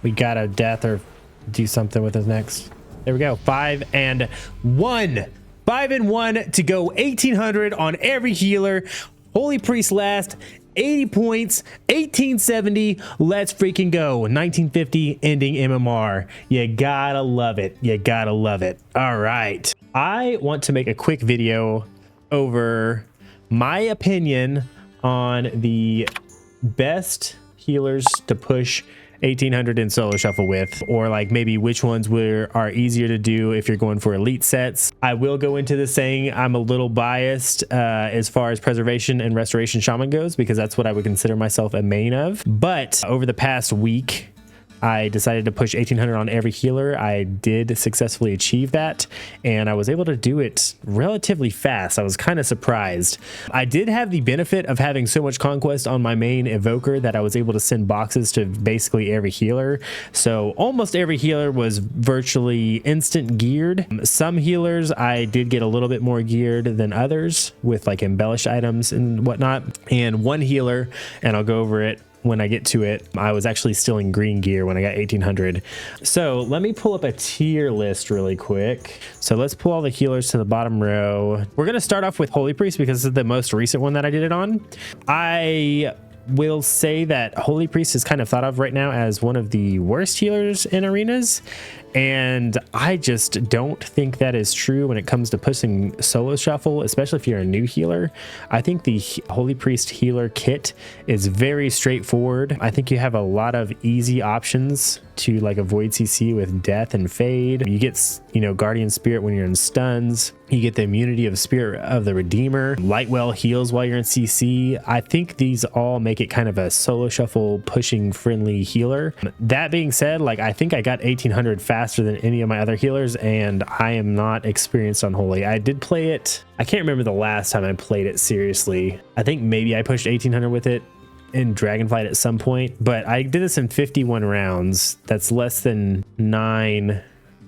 We gotta death or do something with his next. There we go. 5 and 1. 5 and 1 to go 1800 on every healer. Holy Priest last. 80 points, 1870. Let's freaking go. 1950 ending MMR. You gotta love it. You gotta love it. All right. I want to make a quick video over my opinion on the best healers to push 1800 in solo shuffle with, or like maybe which ones are easier to do if you're going for elite sets. I will go into this saying I'm a little biased as far as preservation and restoration shaman goes, because that's what I would consider myself a main of. But over the past week, I decided to push 1800 on every healer. I did successfully achieve that, and I was able to do it relatively fast. I was kind of surprised. I did have the benefit of having so much conquest on my main evoker that I was able to send boxes to basically every healer. So almost every healer was virtually instant geared. Some healers I did get a little bit more geared than others with like embellished items and whatnot. And one healer, and I'll go over it when I get to it, I was actually still in green gear when I got 1800. So let me pull up a tier list really quick. So let's pull all the healers to the bottom row. We're gonna start off with Holy Priest because this is the most recent one that I did it on. I will say that Holy Priest is kind of thought of right now as one of the worst healers in arenas, and I just don't think that is true when it comes to pushing solo shuffle, especially if you're a new healer. I think the Holy Priest healer kit is very straightforward. I think you have a lot of easy options to like avoid CC with death and fade. You get, you know, Guardian Spirit when you're in stuns. You get the immunity of Spirit of the Redeemer. Lightwell heals while you're in CC. I think these all make it kind of a solo shuffle pushing friendly healer. That being said, like I think I got 1800 faster than any of my other healers, and I am not experienced on Holy. I did play it. I can't remember the last time I played it seriously. I think maybe I pushed 1800 with it in Dragonflight at some point, but I did this in 51 rounds. That's less than 9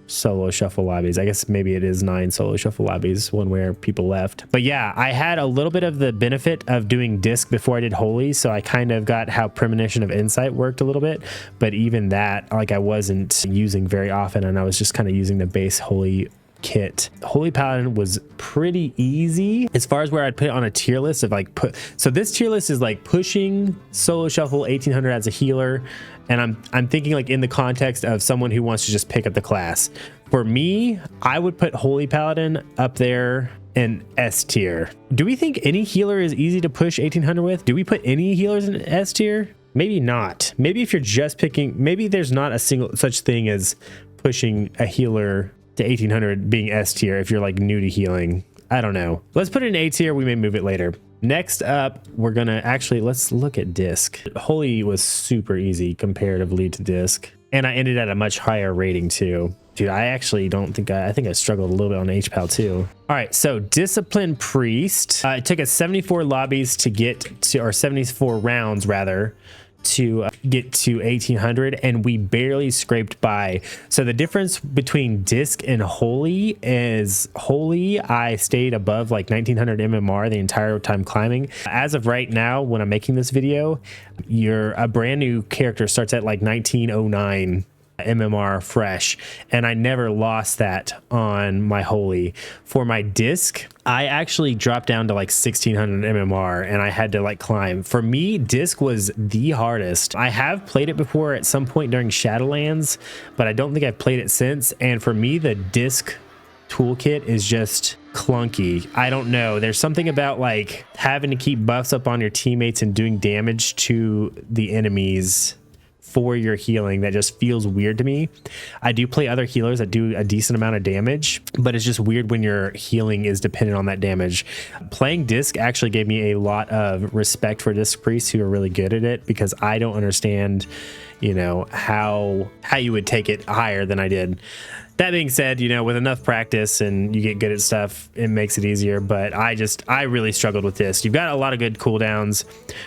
solo shuffle lobbies. I guess maybe it is 9 solo shuffle lobbies, one where people left. But yeah, I had a little bit of the benefit of doing disc before I did Holy, so I kind of got how Premonition of Insight worked a little bit. But even that, like I wasn't using very often, and I was just kind of using the base Holy kit. Holy Paladin was pretty easy as far as where I'd put it on a tier list of like so this tier list is like pushing solo shuffle 1800 as a healer, and I'm thinking like in the context of someone who wants to just pick up the class. For me, I would put Holy Paladin up there in S tier. Do we think any healer is easy to push 1800 with? Do we put any healers in S tier? Maybe not. Maybe if you're just picking, maybe there's not a single such thing as pushing a healer to 1800 being S tier if you're like new to healing. I don't know. Let's put it in A tier. We may move it later. Next up, we're gonna actually, let's look at disc. Holy was super easy comparatively to disc, and I ended at a much higher rating too. Dude, I actually don't think I think I struggled a little bit on HPAL too. All right, so Discipline Priest. It took us 74 lobbies to get to, or 74 rounds rather, to get to 1800, and we barely scraped by. So the difference between disc and Holy is Holy I stayed above like 1900 MMR the entire time climbing. As of right now, when I'm making this video, a brand new character starts at like 1909 MMR fresh, and I never lost that on my Holy. For my disc, I actually dropped down to like 1600 MMR, and I had to like climb. For me, disc was the hardest. I have played it before at some point during Shadowlands, but I don't think I've played it since. And for me, the disc toolkit is just clunky. I don't know. There's something about like having to keep buffs up on your teammates and doing damage to the enemies for your healing that just feels weird to me. I do play other healers that do a decent amount of damage, but it's just weird when your healing is dependent on that damage. Playing disc actually gave me a lot of respect for disc priests who are really good at it, because I don't understand, you know, how you would take it higher than I did. That being said, you know, with enough practice and you get good at stuff, it makes it easier. But I really struggled with this. You've got a lot of good cooldowns.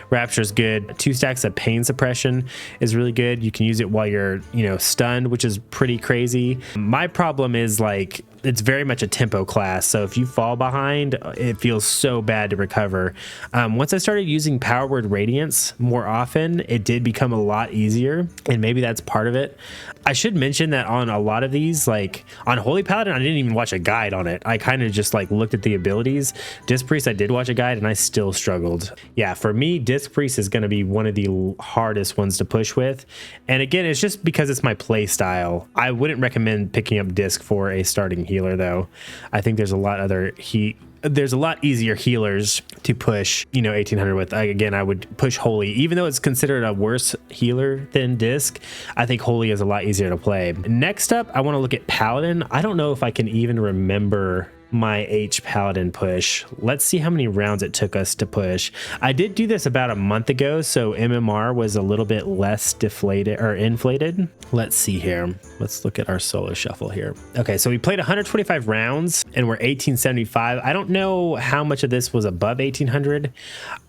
Rapture's good. 2 stacks of pain suppression is really good. You can use it while you're, you know, stunned, which is pretty crazy. My problem is like it's very much a tempo class. So if you fall behind, it feels so bad to recover. Once I started using Power Word Radiance more often, it did become a lot easier, and maybe that's part of it. I should mention that on a lot of these, like on Holy Paladin, I didn't even watch a guide on it. I kind of just like looked at the abilities. Disc Priest, I did watch a guide and I still struggled. Yeah, for me, Disc Priest is going to be one of the hardest ones to push with. And again, it's just because it's my play style. I wouldn't recommend picking up Disc for a starting healer though. I think there's a lot easier healers to push, 1800 with. Again, I would push Holy, even though it's considered a worse healer than Disc. I think Holy is a lot easier to play. Next up, I want to look at Paladin. I don't know if I can even remember my H Paladin push. Let's see how many rounds it took us to push. I did do this about a month ago, so MMR was a little bit less deflated or inflated. Let's see here. Let's look at our solo shuffle here. Okay, so we played 125 rounds and we're 1875. I don't know how much of this was above 1800.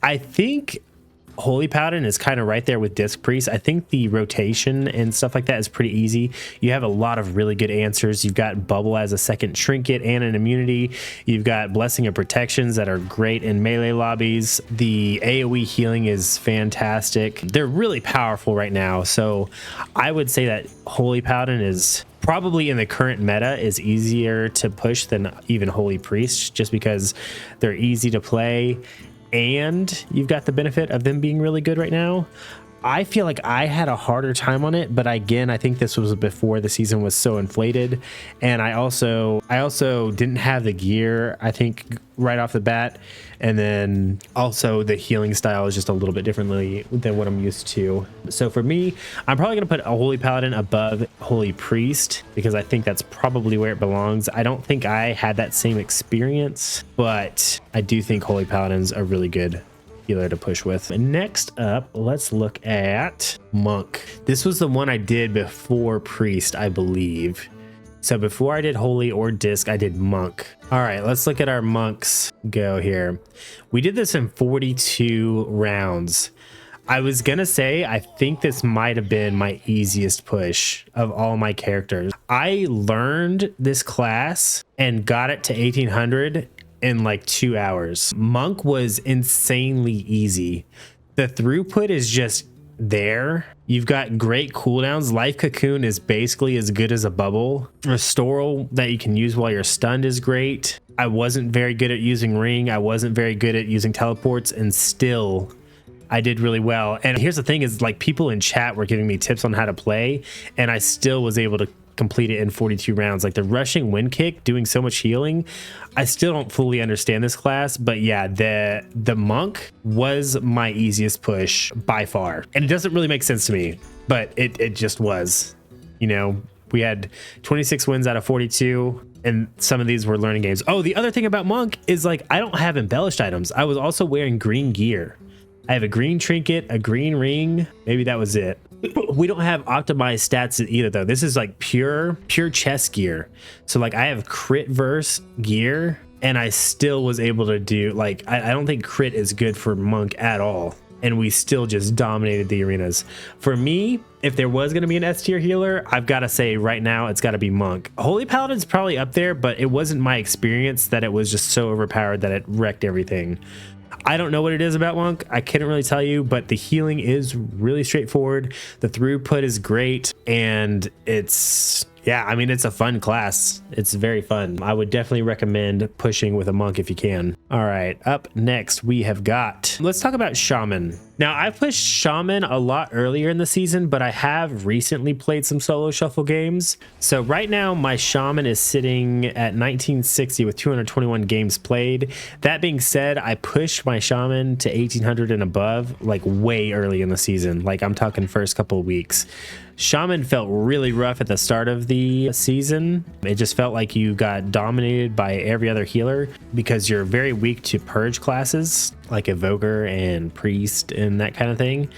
I think Holy Paladin is kind of right there with Disc Priest. I think the rotation and stuff like that is pretty easy. You have a lot of really good answers. You've got Bubble as a second trinket and an immunity. You've got Blessing of Protections that are great in melee lobbies. The AoE healing is fantastic. They're really powerful right now. So I would say that Holy Paladin is probably in the current meta is easier to push than even Holy Priest, just because they're easy to play. And you've got the benefit of them being really good right now. I feel like I had a harder time on it, but again, I think this was before the season was so inflated, and I also didn't have the gear, I think, right off the bat, and then also the healing style is just a little bit differently than what I'm used to. So for me, I'm probably going to put a Holy Paladin above Holy Priest because I think that's probably where it belongs. I don't think I had that same experience, but I do think Holy Paladin's a really good healer to push with. And next up, let's look at Monk. This was the one I did before Priest, I believe. So before I did Holy or Disc, I did Monk. All right, let's look at our Monks go here. We did this in 42 rounds. I was gonna say, I think this might have been my easiest push of all my characters. I learned this class and got it to 1800 in like 2 hours. Monk was insanely easy. The throughput is just there. You've got great cooldowns. Life Cocoon is basically as good as a bubble. Restoral that you can use while you're stunned is great. I wasn't very good at using Ring. I wasn't very good at using teleports, and still I did really well. And here's the thing is, like, people in chat were giving me tips on how to play, and I still was able to complete it in 42 rounds. Like the rushing wind kick doing so much healing, I still don't fully understand this class, but yeah, the Monk was my easiest push by far, and it doesn't really make sense to me, but it just was. We had 26 wins out of 42, and some of these were learning games. Oh, the other thing about Monk is, like, I don't have embellished items. I was also wearing green gear. I have a green trinket, a green ring. Maybe that was it. We don't have optimized stats either, though. This is like pure chest gear. So like I have crit verse gear, and I still was able to do, like, I don't think crit is good for Monk at all, and we still just dominated the arenas. For me, if there was going to be an S tier healer, I've got to say right now it's got to be Monk. Holy Paladin's probably up there, but it wasn't my experience that it was just so overpowered that it wrecked everything. I don't know what it is about Monk. I couldn't really tell you, but the healing is really straightforward. The throughput is great, and it's a fun class. It's very fun. I would definitely recommend pushing with a Monk if you can. All right, up next we have got, let's talk about Shaman. Now, I've pushed Shaman a lot earlier in the season, but I have recently played some solo shuffle games. So right now my Shaman is sitting at 1960 with 221 games played. That being said, I pushed my Shaman to 1800 and above like way early in the season. Like I'm talking first couple of weeks. Shaman felt really rough at the start of the season. It just felt like you got dominated by every other healer because you're very weak to purge classes like Evoker and Priest and that kind of thing.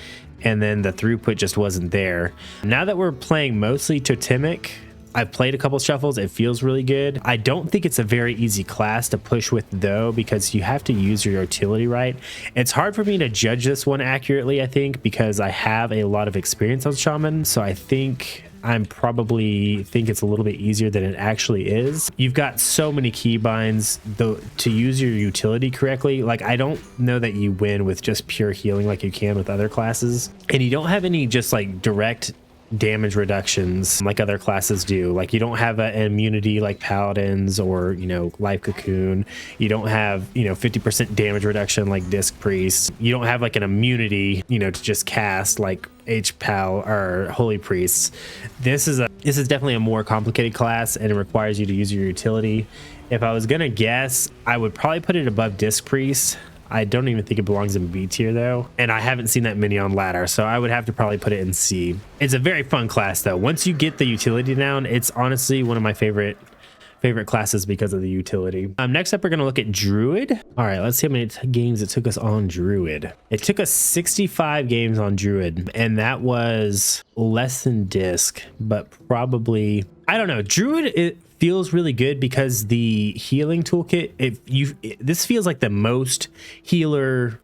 And then the throughput just wasn't there. Now that we're playing mostly Totemic, I've played a couple shuffles. It feels really good. I don't think it's a very easy class to push with though, because you have to use your utility right. It's hard for me to judge this one accurately, I think, because I have a lot of experience on Shaman. So I think I'm probably think it's a little bit easier than it actually is. You've got so many keybinds though to use your utility correctly. Like, I don't know that you win with just pure healing like you can with other classes, and you don't have any just like direct damage reductions like other classes do. Like, you don't have an immunity like paladins or, you know, life cocoon. You don't have, you know, 50% damage reduction like disc priests. You don't have like an immunity, you know, to just cast like HPal or holy priests. This is definitely a more complicated class, and it requires you to use your utility. If I was gonna guess, I would probably put it above disc priest. I don't even think it belongs in B tier though, and I haven't seen that many on ladder, so I would have to probably put it in C. It's a very fun class though. Once you get the utility down, it's honestly one of my favorite classes because of the utility. Next up, we're gonna look at Druid. All right, let's see how many games it took us on Druid. It took us 65 games on Druid, and that was less than disc, but probably, I don't know. Druid, it feels really good because the healing toolkit, this feels like the most healer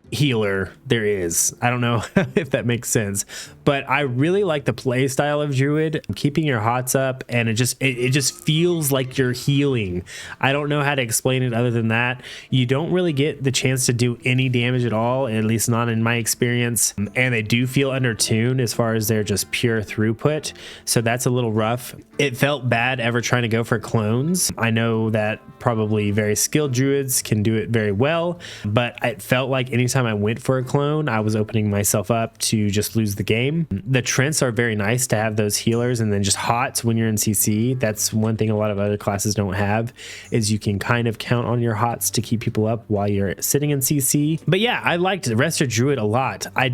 there is. I don't know if that makes sense, but I really like the play style of Druid, keeping your hots up, and it just feels like you're healing. I don't know how to explain it other than that. You don't really get the chance to do any damage at all, at least not in my experience, and they do feel under tuned as far as their just pure throughput, so that's a little rough. It felt bad ever trying to go for clones. I know that probably very skilled druids can do it very well, but it felt like anytime I went for a clone, I was opening myself up to just lose the game. The Trents are very nice to have those healers, and then just hots when you're in CC. That's one thing a lot of other classes don't have, is you can kind of count on your hots to keep people up while you're sitting in CC. But yeah, I liked the rest of Druid a lot. I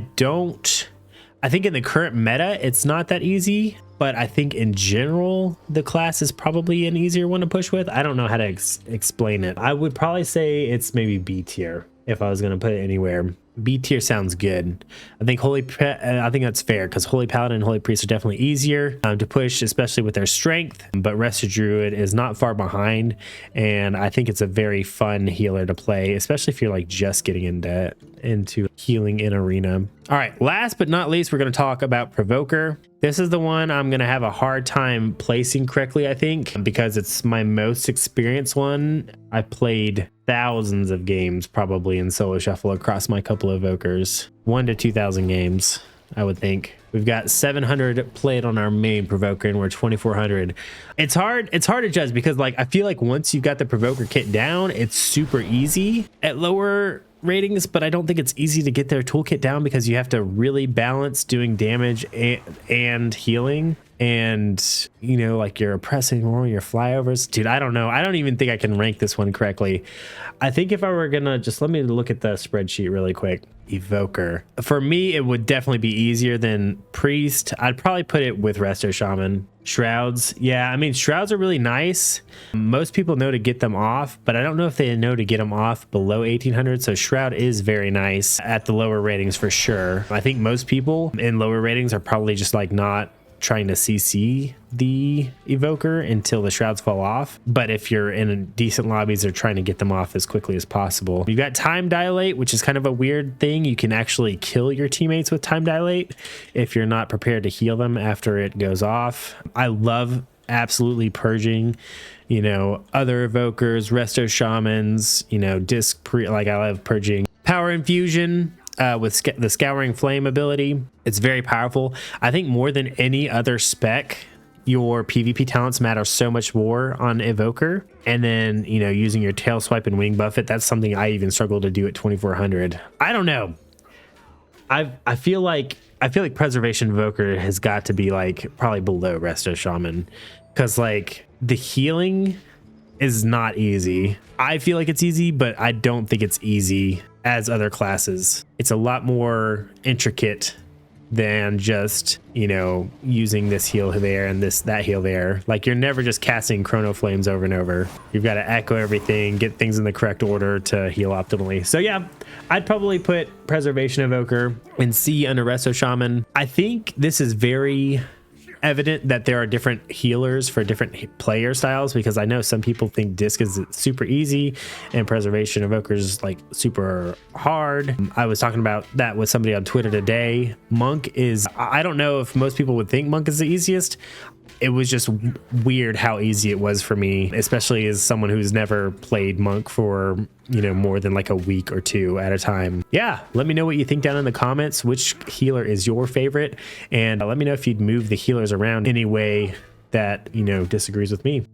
think in the current meta, it's not that easy, but I think in general, the class is probably an easier one to push with. I don't know how to explain it. I would probably say it's maybe B tier if I was going to put it anywhere. B tier sounds good. I think that's fair, because Holy Paladin and Holy Priest are definitely easier to push, especially with their strength, but Rest of Druid is not far behind, and I think it's a very fun healer to play, especially if you're like just getting into healing in arena. All right, last but not least, we're going to talk about Provoker. This is the one I'm going to have a hard time placing correctly, I think, because it's my most experienced one. I played thousands of games probably in solo shuffle across my couple of evokers. 1,000 to 2,000 games, I would think. We've got 700 played on our main Provoker, and we're 2,400. It's hard to judge, because like I feel like once you got the Provoker kit down, it's super easy at lower ratings, but I don't think it's easy to get their toolkit down, because you have to really balance doing damage and healing, and you know, like your oppressing roar, your flyovers. Dude, I don't know. I don't even think I can rank this one correctly. I think if I were gonna let me look at the spreadsheet really quick. Evoker, for me, it would definitely be easier than Priest. I'd probably put it with Resto Shaman. Shrouds, yeah, I mean, Shrouds are really nice. Most people know to get them off, but I don't know if they know to get them off below 1,800. So Shroud is very nice at the lower ratings for sure. I think most people in lower ratings are probably just like not trying to CC the Evoker until the Shrouds fall off, but if you're in decent lobbies, they're trying to get them off as quickly as possible. You've got Time Dilate, which is kind of a weird thing. You can actually kill your teammates with Time Dilate if you're not prepared to heal them after it goes off. I love absolutely purging, you know, other evokers, Resto Shamans, you know, I love purging Power Infusion with the Scouring Flame ability. It's very powerful. I think more than any other spec, your PvP talents matter so much more on Evoker. And then, you know, using your Tail Swipe and Wing Buffet, that's something I even struggle to do at 2,400. I don't know. I feel like Preservation Evoker has got to be like probably below Resto Shaman, because like the healing is not easy. I feel like it's easy, but I don't think it's easy as other classes. It's a lot more intricate than just, you know, using this heal there and that heal there. Like, you're never just casting Chrono Flames over and over. You've got to echo everything, get things in the correct order to heal optimally. So yeah, I'd probably put Preservation Evoker in C under Resto Shaman. I think this is very evident that there are different healers for different player styles, because I know some people think disc is super easy and Preservation Evoker is like super hard. I was talking about that with somebody on Twitter today. Monk is, I don't know if most people would think Monk is the easiest. It was just weird how easy it was for me, especially as someone who's never played Monk for, you know, more than like a week or two at a time. Yeah, let me know what you think down in the comments. Which healer is your favorite? And let me know if you'd move the healers around any way that, you know, disagrees with me.